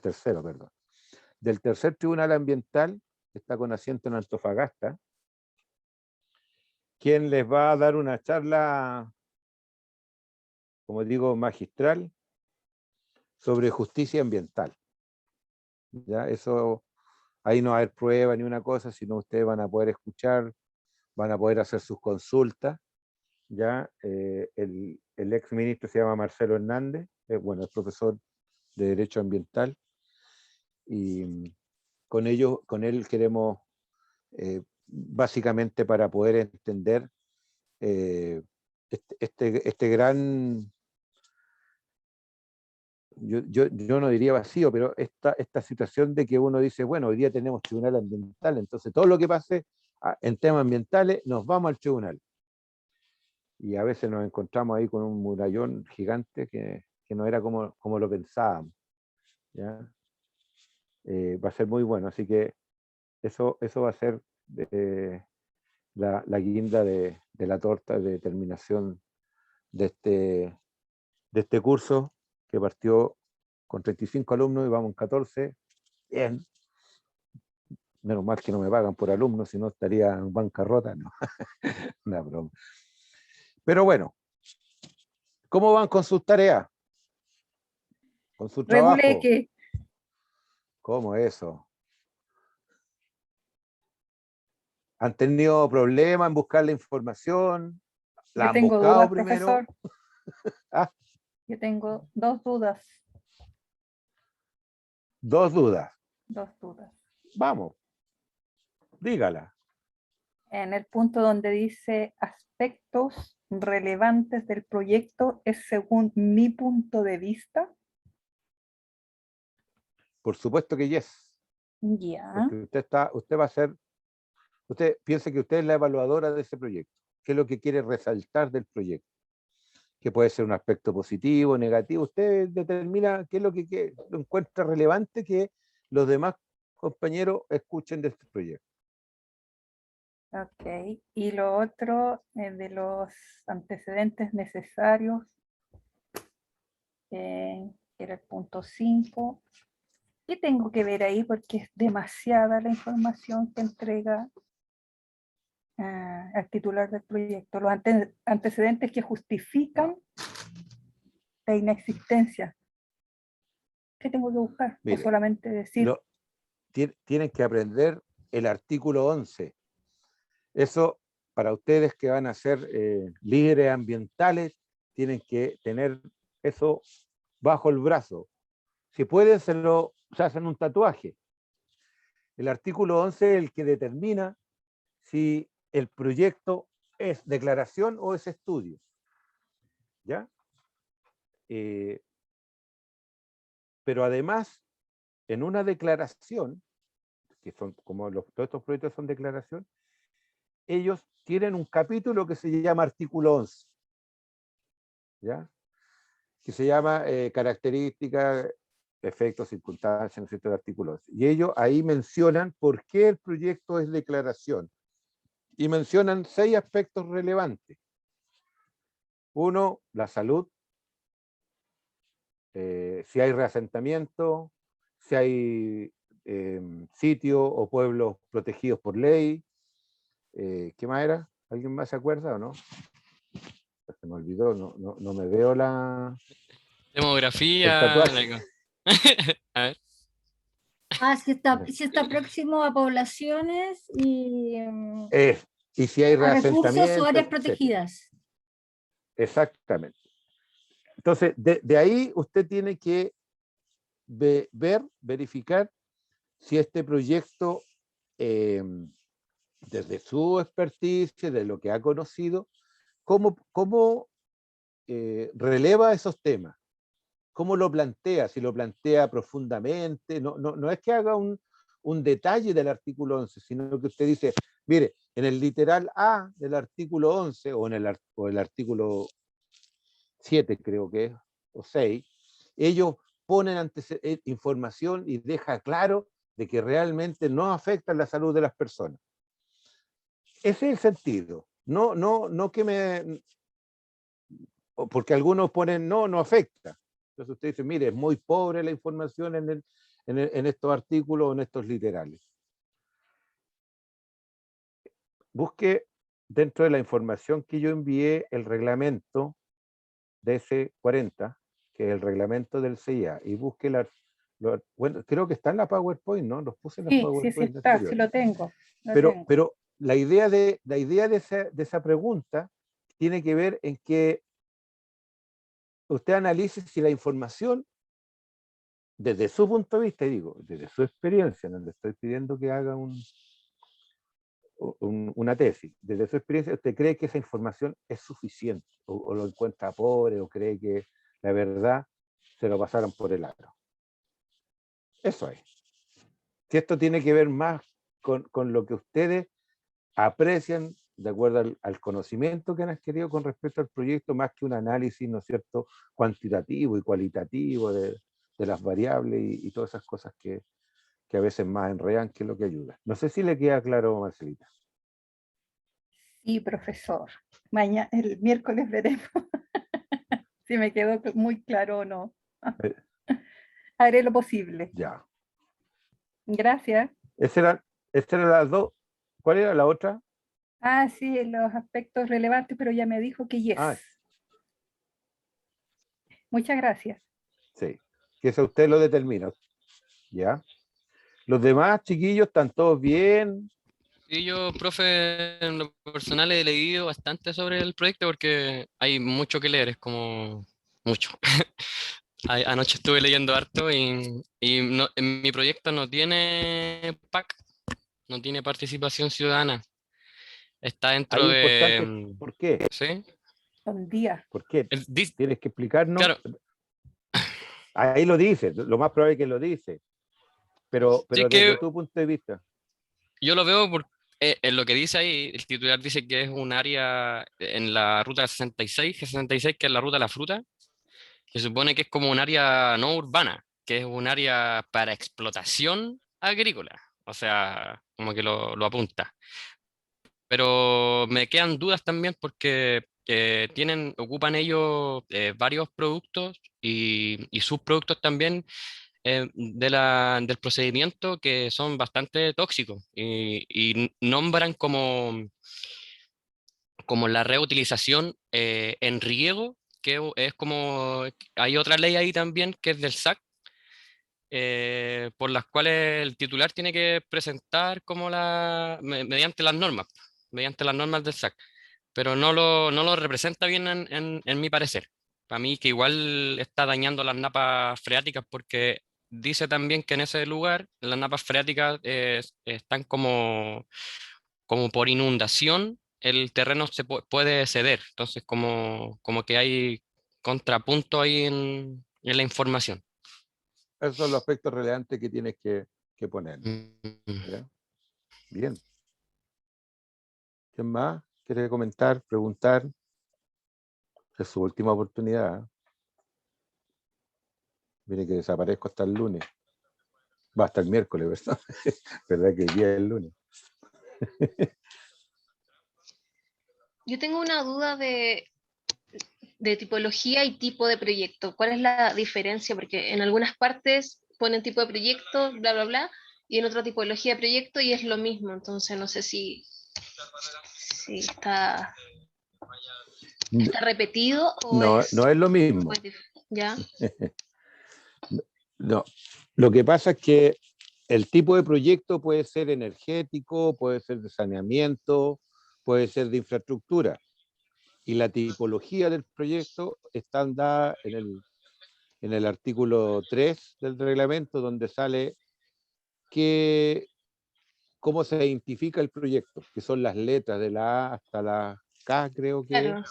tercer tribunal ambiental, que está con asiento en Antofagasta, quien les va a dar una charla, como digo, magistral, sobre justicia ambiental. ¿Ya? Eso, ahí no va a haber prueba ni una cosa, sino ustedes van a poder escuchar, van a poder hacer sus consultas. ¿Ya? El ex ministro se llama Marcelo Hernández, bueno, es profesor de Derecho Ambiental, y con él queremos, básicamente para poder entender este gran, yo no diría vacío, pero esta situación de que uno dice, bueno, hoy día tenemos tribunal ambiental, entonces todo lo que pase en temas ambientales, nos vamos al tribunal. Y a veces nos encontramos ahí con un murallón gigante que no era como lo pensábamos. ¿Ya? Va a ser muy bueno, así que eso va a ser la guinda de la torta de terminación de este curso, que partió con 35 alumnos y vamos en 14. Bien. Menos mal que no me pagan por alumnos, si no estaría en bancarrota. No, una broma. Pero bueno, ¿cómo van con sus tareas? ¿Con su trabajo? Regulé. ¿Cómo eso? ¿Han tenido problemas en buscar la información? ¿La Yo han tengo buscado dudas, primero? profesor. Ah, Yo tengo dos dudas. dos dudas. Dos dudas. Vamos, dígala. En el punto donde dice aspectos relevantes del proyecto, ¿es según mi punto de vista? Por supuesto que yes. Ya. Porque usted va a ser, usted piensa que usted es la evaluadora de ese proyecto. ¿Qué es lo que quiere resaltar del proyecto? Que puede ser un aspecto positivo, negativo. Usted determina qué es lo que lo encuentra relevante que los demás compañeros escuchen de este proyecto. Ok. Y lo otro, de los antecedentes necesarios, que era el punto 5. ¿Qué tengo que ver ahí? Porque es demasiada la información que entrega al titular del proyecto. Los antecedentes que justifican la inexistencia. ¿Qué tengo que buscar? Mire, O solamente decir, tienen que aprender el artículo 11. Eso, para ustedes que van a ser líderes ambientales, tienen que tener eso bajo el brazo. Si pueden, se hacen un tatuaje. El artículo 11 es el que determina si el proyecto es declaración o es estudio. ¿Ya? Pero además, en una declaración, que son como todos estos proyectos son declaración, ellos tienen un capítulo que se llama artículo 11, ¿ya? Que se llama características, efectos, circunstancias, ¿no es cierto?, del artículo 11. Y ellos ahí mencionan por qué el proyecto es declaración. Y mencionan 6 aspectos relevantes. Uno, la salud. si hay reasentamiento, si hay sitios o pueblos protegidos por ley. ¿Qué más era? ¿Alguien más se acuerda o no? Se me olvidó, no me veo el Demografía. tatuaje. A ver. Si está próximo a poblaciones y Y si hay a recursos reasentamiento, o áreas etcétera. protegidas. Exactamente. Entonces, de ahí usted tiene que verificar si este proyecto, desde su expertise, de lo que ha conocido, cómo releva esos temas, cómo lo plantea, si lo plantea profundamente. No es que haga un detalle del artículo 11, sino que usted dice, mire, en el literal A del artículo 11 o el artículo 7 creo que es, o 6, ellos ponen información y deja claro de que realmente no afectan la salud de las personas. Ese es el sentido. No que porque algunos ponen no afecta. Entonces usted dice, mire, es muy pobre la información en estos artículos, en estos literales. Busque dentro de la información que yo envié el reglamento DC40, que es el reglamento del CIA, y busque bueno, creo que está en la PowerPoint, ¿no? Los puse en la Sí, PowerPoint está, anterior. sí lo tengo. Pero la idea de esa pregunta tiene que ver en que usted analice si la información, desde su punto de vista, y digo, desde su experiencia, no le estoy pidiendo que haga una tesis, desde su experiencia, usted cree que esa información es suficiente, o lo encuentra pobre, o cree que la verdad se lo pasaron por el aro. Eso es. Si esto tiene que ver más con lo que ustedes aprecian de acuerdo al conocimiento que han adquirido con respecto al proyecto, más que un análisis, ¿no es cierto?, cuantitativo y cualitativo de las variables y todas esas cosas que a veces más enredan que lo que ayuda. No sé si le queda claro, Marcelita. Sí, profesor. El miércoles veremos si me quedó muy claro o no. Haré lo posible. Ya. Gracias. Esa era las dos. ¿Cuál era la otra? Sí, los aspectos relevantes, pero ya me dijo que yes. Muchas gracias. Sí. Que eso usted lo determina. ¿Ya? Los demás chiquillos están todos bien. Sí, yo, profe, en lo personal he leído bastante sobre el proyecto porque hay mucho que leer, es como mucho. Anoche estuve leyendo harto y en mi proyecto no tiene PAC, no tiene participación ciudadana. Está dentro Ahí es importante. de... ¿Por qué? ¿Sí? Buen día. ¿Por qué? Tienes que explicarnos. Claro. Ahí lo dice, lo más probable es que lo dice. Pero Sí, desde tu punto de vista. Yo lo veo en lo que dice ahí, el titular dice que es un área en la ruta 66, G66, que es la ruta de la fruta, que supone que es como un área no urbana, que es un área para explotación agrícola. O sea, como que lo apunta. Pero me quedan dudas también porque ocupan ellos varios productos y subproductos también del procedimiento que son bastante tóxicos y nombran como la reutilización en riego, que es como, hay otra ley ahí también que es del SAC, por las cuales el titular tiene que presentar como mediante las normas del SAC, pero no lo representa bien en mi parecer. Para mí que igual está dañando las napas freáticas porque dice también que en ese lugar las napas freáticas están como por inundación, el terreno se puede ceder. Entonces como que hay contrapunto ahí en la información. Esos son los aspectos relevantes que tienes que poner. Mm. ¿Ya? Bien. ¿Quién más quiere comentar, preguntar? Es su última oportunidad. Mire que desaparezco hasta el lunes. Va hasta el miércoles, ¿verdad? ¿Verdad que el día es el lunes? Yo tengo una duda de tipología y tipo de proyecto. ¿Cuál es la diferencia? Porque en algunas partes ponen tipo de proyecto, bla, bla, bla, y en otra tipología de proyecto y es lo mismo. Entonces no sé si está repetido o No, es... no es lo mismo. ¿Ya? No. Lo que pasa es que el tipo de proyecto puede ser energético, puede ser de saneamiento, puede ser de infraestructura. Y la tipología del proyecto está dada en el artículo 3 del reglamento, donde sale cómo se identifica el proyecto, que son las letras de la A hasta la K, creo que, Claro.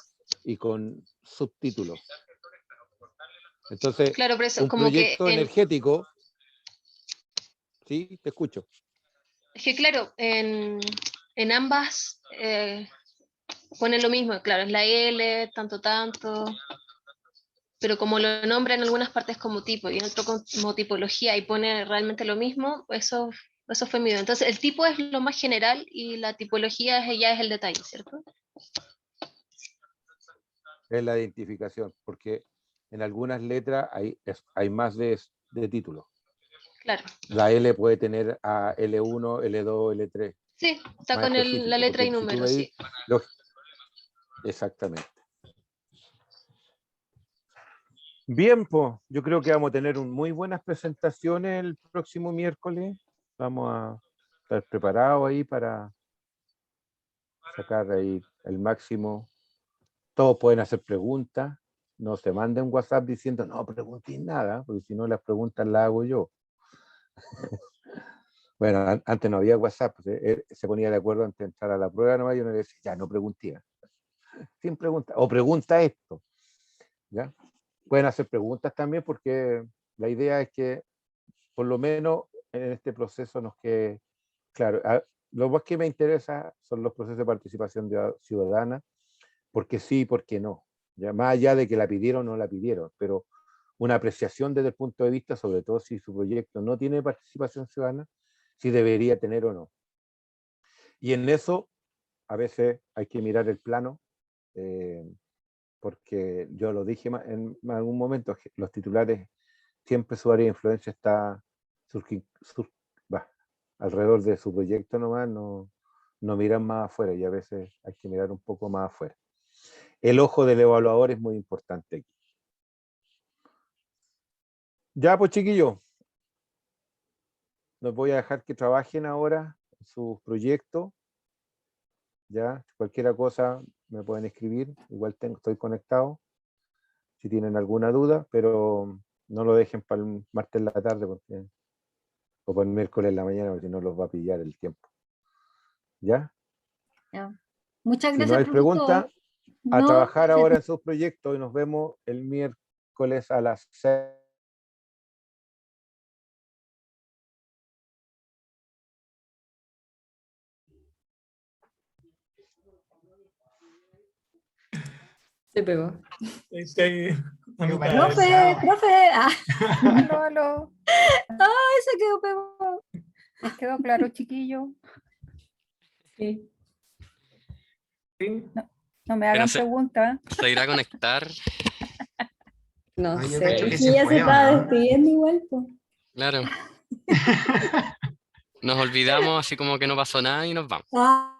y con subtítulos. Entonces, Claro, pero eso, un como que proyecto energético, sí, te escucho. es que claro, en ambas ponen lo mismo, claro, es la L, tanto, tanto, pero como lo nombra en algunas partes como tipo y en otro como tipología y pone realmente lo mismo, eso fue mi duda. Entonces, el tipo es lo más general y la tipología ya es el detalle, ¿cierto? Es la identificación, porque en algunas letras hay más de títulos. Claro. La L puede tener a L1, L2, L3. Sí, está Más con la específico, letra y porque si tú número, veis, sí. exactamente. Bien, pues yo creo que vamos a tener muy buenas presentaciones el próximo miércoles. Vamos a estar preparados ahí para sacar ahí el máximo. Todos pueden hacer preguntas. No se manden WhatsApp diciendo, no preguntéis nada, porque si no las preguntas las hago yo. Bueno, antes no había WhatsApp, se ponía de acuerdo antes de entrar a la prueba nomás y uno le decía, ya no pregunté. Sin pregunta, o pregunta esto. ¿Ya? Pueden hacer preguntas también porque la idea es que por lo menos en este proceso nos quede claro. Lo más que me interesa son los procesos de participación ciudadana, porque sí, porque no. Ya, más allá de que la pidieron o no la pidieron, pero una apreciación desde el punto de vista, sobre todo si su proyecto no tiene participación ciudadana, si debería tener o no. Y en eso a veces hay que mirar el plano, porque yo lo dije en algún momento, los titulares, siempre su área de influencia está alrededor de su proyecto nomás, no miran más afuera y a veces hay que mirar un poco más afuera. El ojo del evaluador es muy importante aquí. Ya, pues chiquillos, los voy a dejar que trabajen ahora en sus proyectos. Ya, cualquier cosa me pueden escribir, igual estoy conectado si tienen alguna duda, pero no lo dejen para el martes en la tarde o para el miércoles en la mañana, porque si no los va a pillar el tiempo. ¿Ya? Ya. Muchas Si no gracias, hay profesor. preguntas, a No, trabajar ahora en sus proyectos y nos vemos el miércoles a las 6. Se pegó. Estoy a Qué mitad. profe, profe. Ah, Aló, aló. se quedó pegado. ¿Les quedó claro, chiquillo? Sí. Sí. No me Pero hagan preguntas. ¿se irá a conectar? No Ah, yo sé. cacho que Sí, se ya se fue, ¿o estaba no? despidiendo igual, pues. Claro. Nos olvidamos así como que no pasó nada y nos vamos. Ah.